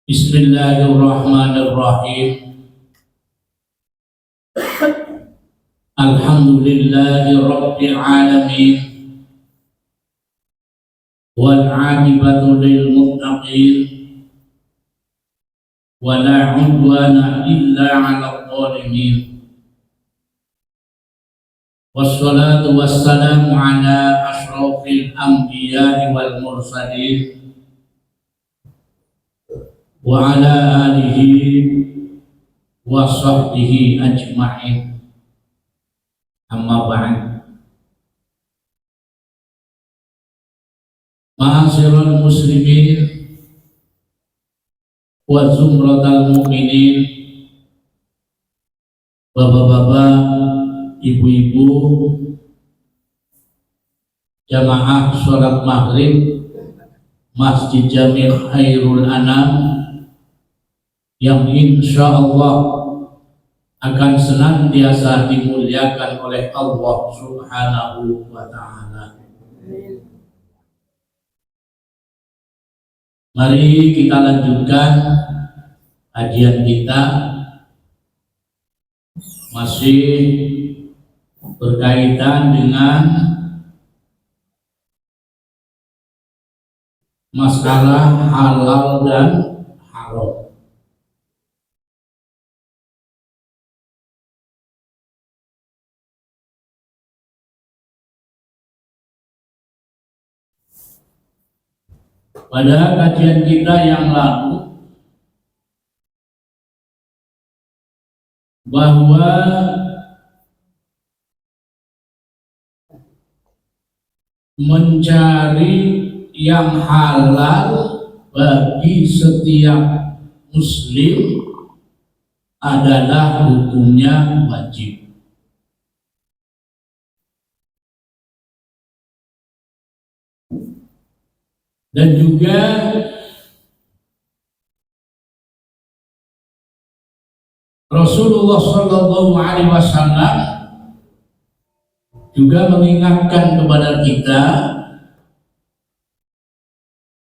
Bismillahirrahmanirrahim. Alhamdulillahi rabbil alamin. Wal 'aqibatu lil muttaqin. Wa la 'udwana illa 'alal zalimin. Wassalatu wassalamu ala asyrafil anbiya'i wal mursalin wa ala alihi wa sahbihi ajma'in. Amma ba'd. Ma'asyiral muslimin wa zumratal mu'minin, bapak-bapak, ibu-ibu, jamaah sholat maghrib Masjid Jami' Khairul Anam yang insya Allah akan senantiasa dimuliakan oleh Allah Subhanahu wa Ta'ala. Mari kita lanjutkan kajian kita, masih berkaitan dengan masalah halal dan haram. Pada kajian kita yang lalu, bahwa mencari yang halal bagi setiap muslim adalah hukumnya wajib. Dan juga Rasulullah SAW juga mengingatkan kepada kita,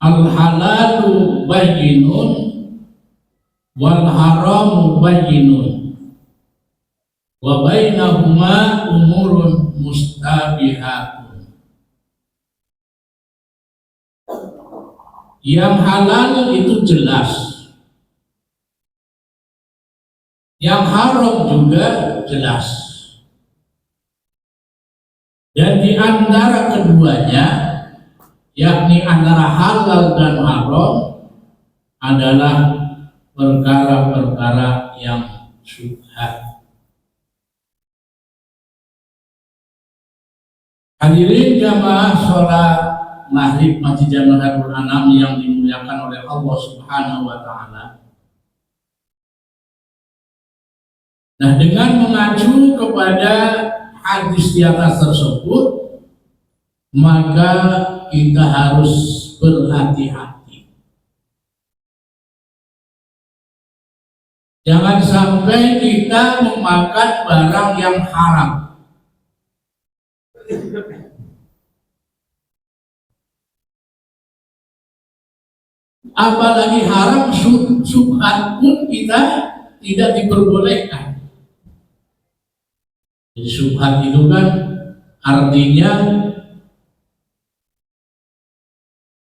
al-halalu bayyinun wal haramu bayyinun wa bainahuma umurun mustabihatun. Yang halal itu jelas, yang haram juga jelas. Dan di antara keduanya, yakni antara halal dan haram, adalah perkara-perkara yang syubhat. Hadirin jamaah sholat maghrib Masjid Jami' Khairul Anam yang dimuliakan oleh Allah Subhanahu wa Ta'ala. Nah, dengan mengacu kepada hadis di atas tersebut, maka kita harus berhati-hati. Jangan sampai kita memakan barang yang haram. Apalagi haram, syubhat pun kita tidak diperbolehkan. Jadi syubhat itu kan artinya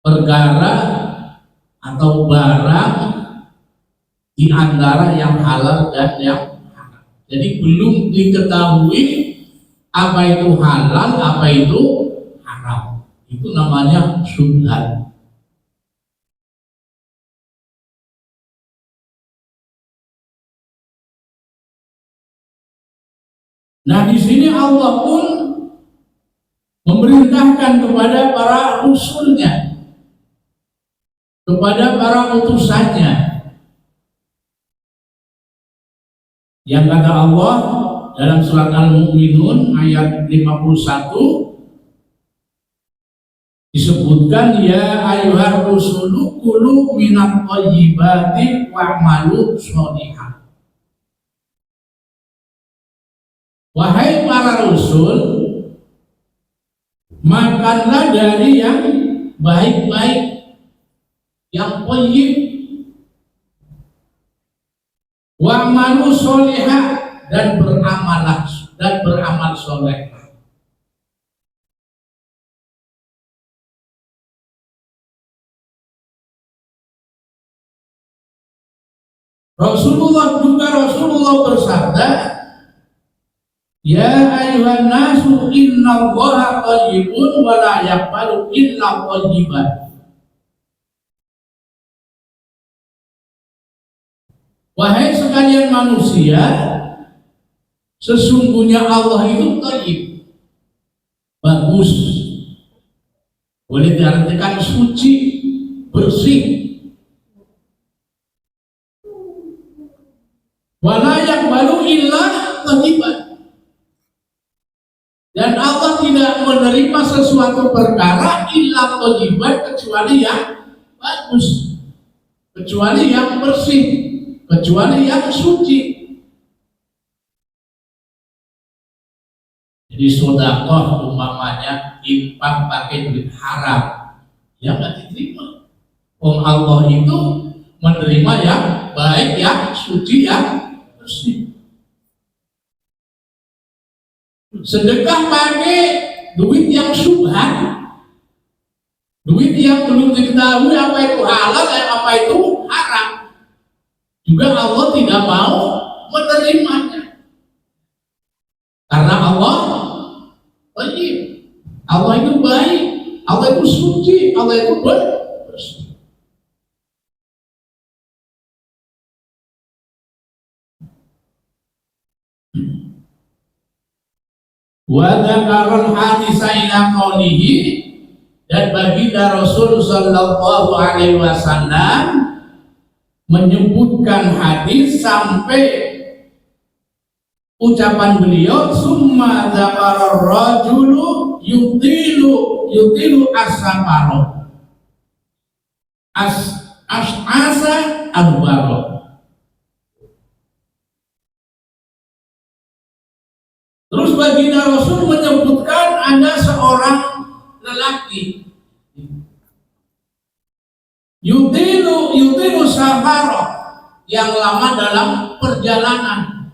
perkara atau barang di antara yang halal dan yang haram. Jadi belum diketahui apa itu halal, apa itu haram. Itu namanya syubhat. Nah, di sini Allah pun memerintahkan kepada para rasulnya, kepada para utusannya, yang kata Allah dalam surat Al-Mu'minun ayat 51 disebutkan, ya ayyuhar rusulu kulu minat thayyibati wa'malu sholihan. Wahai para rasul, makanlah dari yang baik-baik, yang thayyib, Wa amalu sholihah, dan beramal soleh. Rasulullah bersabda, ya ayuhan nasu innallaha thayyibun wa la yaqbalu illa thayyiban. Wahai sekalian manusia, sesungguhnya Allah itu thayyib, bagus, boleh diartikan suci, bersih. Wala yaqbalu illa thayyiban, dan Allah tidak menerima sesuatu perkara illa thayyiban, kecuali yang bagus, kecuali yang bersih, kecuali yang suci. Jadi sedekah umpamanya infak pakai duit haram, ya nggak diterima. Allah itu menerima yang baik, yang suci, yang bersih. Sedekah pakai duit yang syubhat, duit yang belum diketahui apa itu halal dan apa itu haram, juga Allah tidak mau menerimanya. Karena Allah baik, Allah itu baik, Allah itu suci, Allah itu bersih. Wa dzakarul hadisa ila qaulihi, dan baginda Rasul sallallahu alaihi wasallam menyebutkan hadis sampai ucapan beliau, summa dzakarar rajulu yutilu as-safaro asa al-baro. Terus baginda Rasul menyebutkan ada seorang lelaki yutilu safaro, yang lama dalam perjalanan.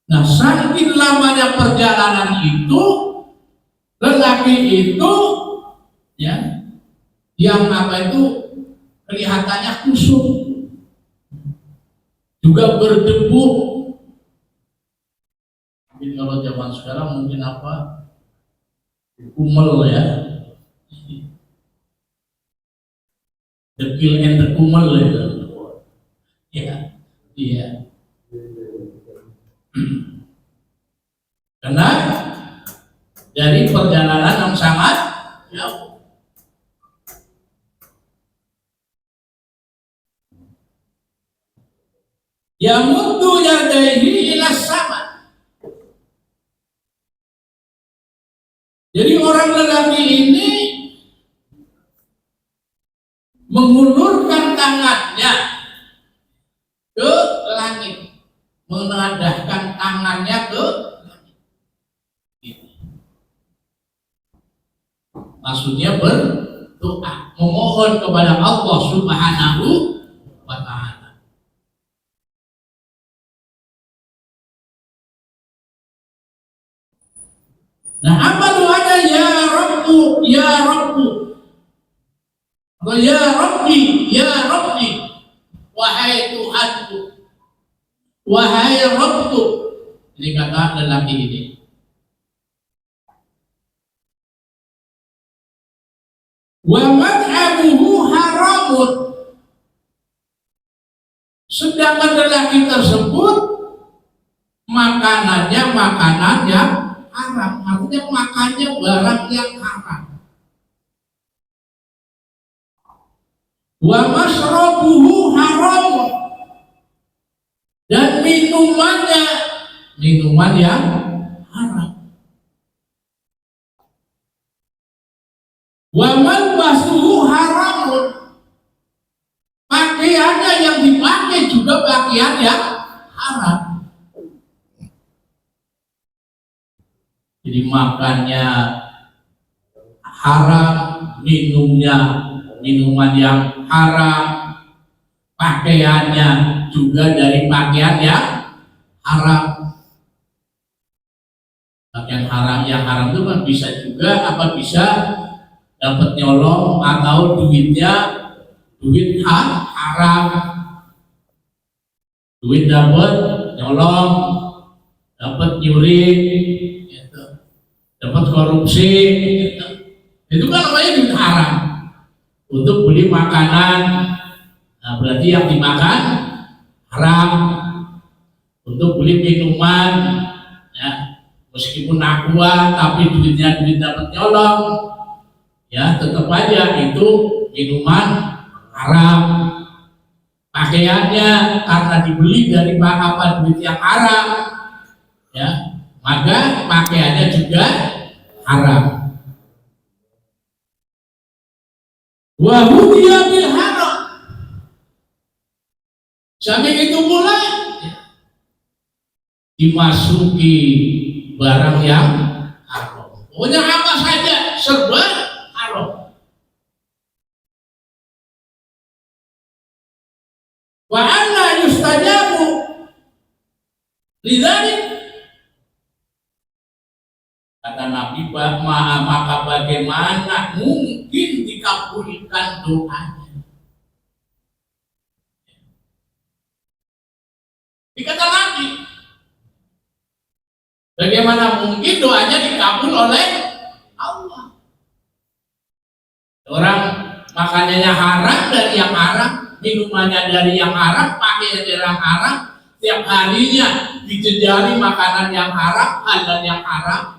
Nah, saking lamanya perjalanan itu, lelaki itu ya, yang apa itu kelihatannya kusut, juga berdebu. Mungkin kalau zaman sekarang mungkin apa, kumel ya, dekil and kumel ya, iya. Karena dari perjalanan yang sangat jauh. Yamuddu yadayhi ila sama. Jadi orang lelaki ini mengulurkan tangannya ke langit, menengadahkan tangannya ke langit. Maksudnya berdoa, memohon kepada Allah Subhanahu wa ta'ala. Nah, apa doanya? Ya Rabbu, ya Rabbu, atau ya Rabbi, ya Rabbi, wahai Tuhanku, wahai Rabbku. Ini kata lelaki ini. Wa mad'amuhu haramun, sedangkan lelaki tersebut makanannya makanan yang haram, artinya makannya barang yang haram. Wa masrabuhu haram, dan minumannya minuman yang haram. Wa malbasuhu haramun, pakaiannya yang dipakai juga pakaian yang haram. Jadi makannya haram, minumnya minuman yang haram, pakaiannya juga dari pakaian yang haram. Pakaian haram yang haram itu kan bisa juga bisa dapat nyolong atau duitnya duit haram, duit dapat nyolong, dapat nyuri, gitu. Dapat korupsi, gitu. Itu kan namanya duit haram untuk beli makanan. Nah, berarti yang dimakan haram. Untuk beli minuman, ya, meskipun aqua tapi duitnya duit dapat nyolong, ya tetap aja itu minuman haram. Pakaiannya karena dibeli dari duit yang haram, ya maka pakaiannya juga haram. Wa hudiya bil haram. Samping itu pula dimasuki barang yang haram. Pokoknya apa saja serba haram. Wa anna yustajabu lidzalik, kata Nabi, maka bagaimana mungkin dikabulkan doanya. Dikata Nabi, bagaimana mungkin doanya dikabul oleh Allah? Orang makanannya haram dari yang haram, minumannya dari yang haram, pakainya dari yang haram, tiap harinya dijejali makanan yang haram, halal yang haram.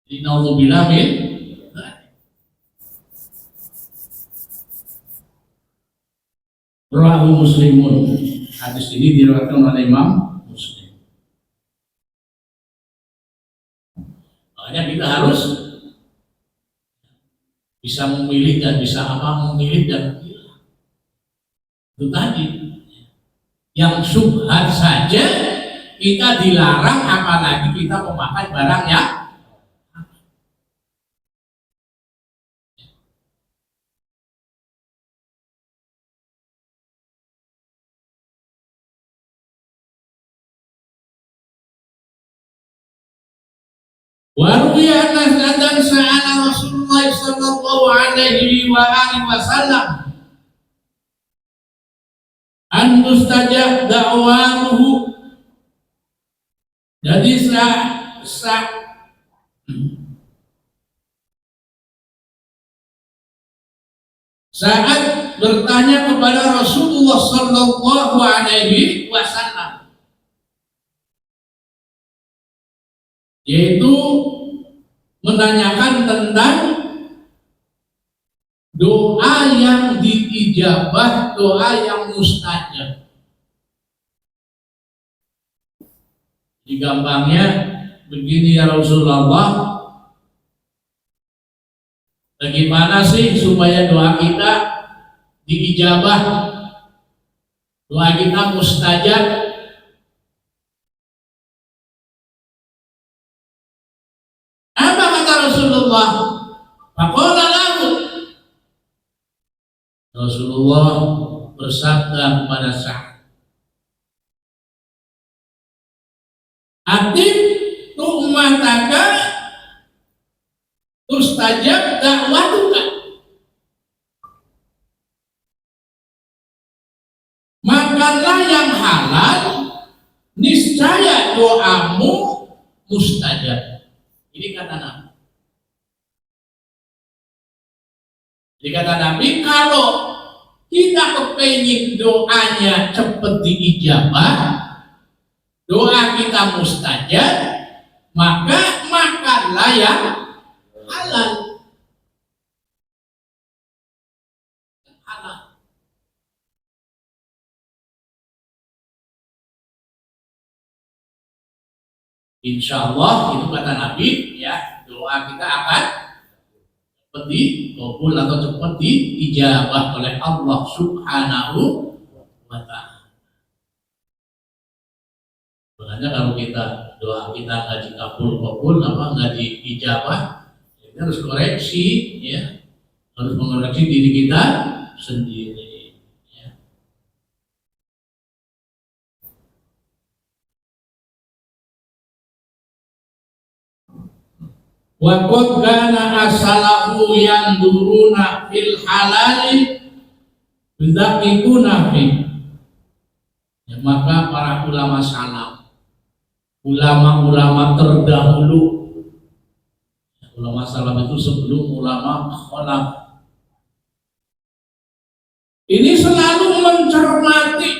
Innaudzubillah min. Rawahu Muslimun. Hadis ini diriwayatkan oleh Imam Muslim. Makanya kita harus bisa memilih dan bisa memilih dan memilah. Itu tadi. Yang syubhat saja kita dilarang, apalagi kita memakan barang yang Waruya dan sa'ala Rasulullah sallallahu alaihi wasallam an mustajab da'wanuhu. Jadi saat bertanya kepada Rasulullah sallallahu alaihi wasallam, yaitu menanyakan tentang doa yang diijabah, doa yang mustajab. Di gampangnya begini, ya Rasulullah, bagaimana sih supaya doa kita diijabah, doa kita mustajab? Apa kata Rasulullah? Faqala lahu, Rasulullah bersabda kepada Sa'ad, atim tu'mataka tustajab da'watuka. Makanlah yang halal, niscaya doamu mustajab. Ini kata Nabi. Jadi kata Nabi, kalau kita kepengin doanya cepat diijabah, doa kita mustajab, maka makanlah yang halal. Insya Allah itu kata Nabi, ya, doa kita akan cepat dikabul atau cepat diijabah oleh Allah Subhanahu wa Ta'ala. Makanya kalau kita doa kita nggak dikabul nggak diijabah, kita harus koreksi, ya. harus mengoreksi diri kita sendiri. Ya. Wa qad kana asalahu yanduruna fil halali bidzaqikuna fi. Ya, maka para ulama salaf, ulama-ulama terdahulu, ulama salaf itu sebelum ulama khalaf, ini selalu mencermati,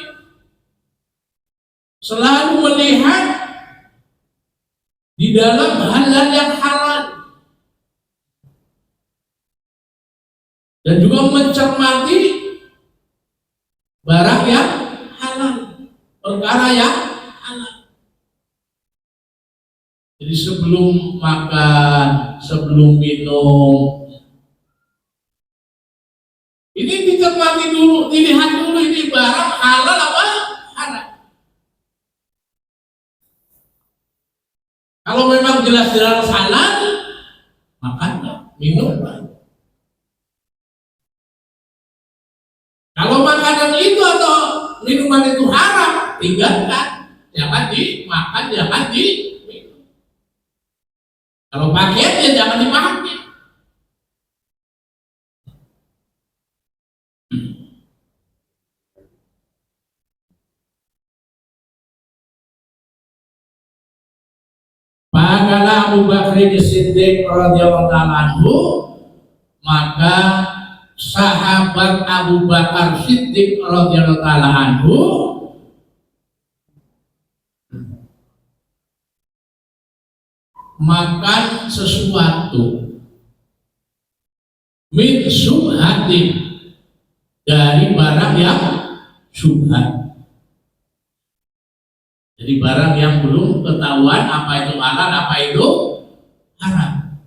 selalu melihat di dalam hal-hal yang halal dan juga mencermati barang yang halal, perkara yang halal. Jadi sebelum makan, sebelum minum, ini dicermati dulu, dilihat dulu ini barang halal apa haram. Kalau memang jelas-jelas halal, makanlah, minumlah. Kalau makanan itu atau minuman itu haram, tinggalkan, jangan dimakan, jangan diminum. Kalau pakaian ya jangan dipakai. Maka Abu Bakar Siddiq radhiyallahu ta'ala anhu, maka sahabat Abu Bakar Siddiq radhiyallahu ta'ala anhu makan sesuatu min subhatin, dari barang yang subhat. Jadi barang yang belum ketahuan apa itu halal, apa itu haram.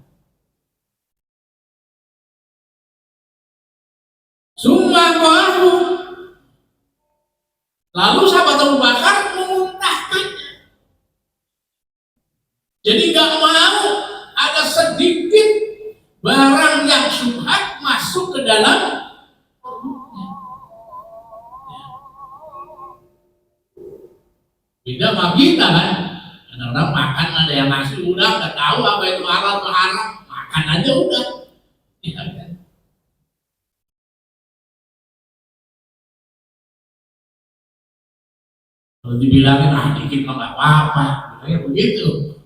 Summa qalu, lalu sahabat Abu Bakar memuntahkannya. Jadi nggak mau ada sedikit barang yang subhat masuk ke dalam. Beda sama kita kan, kadang-kadang makan ada yang nasi udah nggak tahu apa itu halal atau haram, makan aja udah. Ya, kan? Kalau dibilangin dikit mah nggak apa-apa, kayak begitu.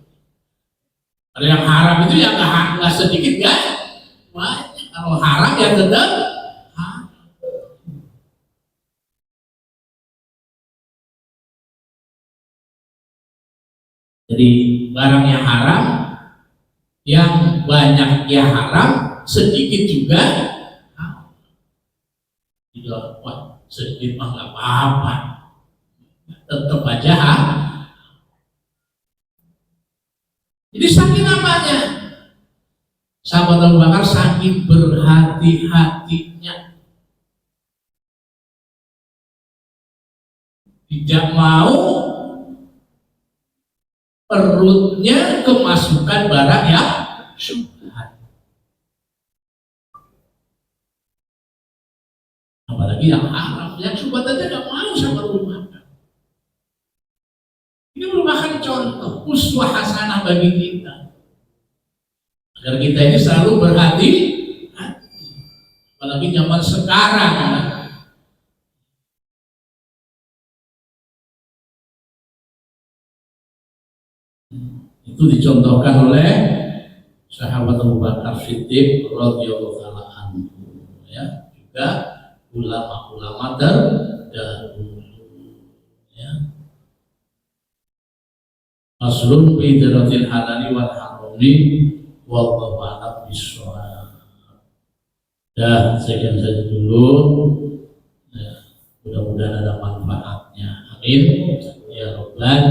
Ada yang haram itu ya nggak sedikit kan, banyak. Kalau haram ya tetap. Jadi barang yang haram, yang banyak ya haram, sedikit juga. Tidak, wah sedikit mah nggak apa-apa, tetap aja haram. Jadi saking apanya? Sahabat Abu Bakar saking berhati-hatinya, tidak mau perutnya kemasukan barang yang syubhat, apalagi yang haram. Yang syubhat aja nggak mau sama rumah. Ini merupakan contoh uswah hasanah bagi kita, agar kita ini selalu berhati-hati, apalagi zaman sekarang. Itu dicontohkan oleh sahabat Abu Bakar Siddiq radhiyallahu ta'ala anhu, ya, juga ulama-ulama terdahulu, ya. Maslun bi daratil halali wal harami wallahu a'lam bishawab. Ya, sekian saja dulu, ya, mudah-mudahan ada manfaatnya, amin ya rabbal